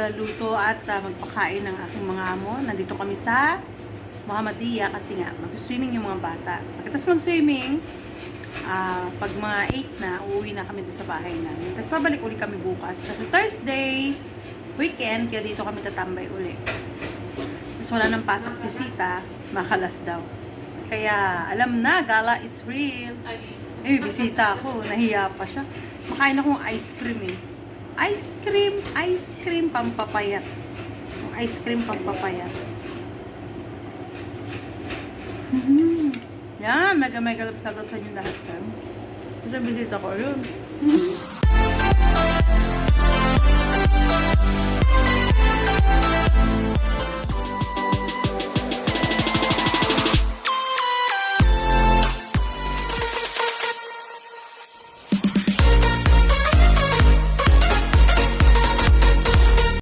magluluto at magpakain ng aking mga amo. Nandito kami sa Muhammadiyah kasi nga mag-swimming yung mga bata. Pagkatapos mag-swimming, pag mga 8 na, uuwi na kami sa bahay namin. Tapos babalik uli kami bukas. Kasi Thursday, weekend, kaya dito kami tatambay uli. Tapos wala nang pasok si Sita, makalas daw. Kaya alam na, gala is real. Eh, bisita ako, nahiya pa siya. Makain akong ice cream eh. Ice cream pampapayat. Ice cream pampapayat. Yan, mega love sa inyo lahat. Ito bisita ko yun.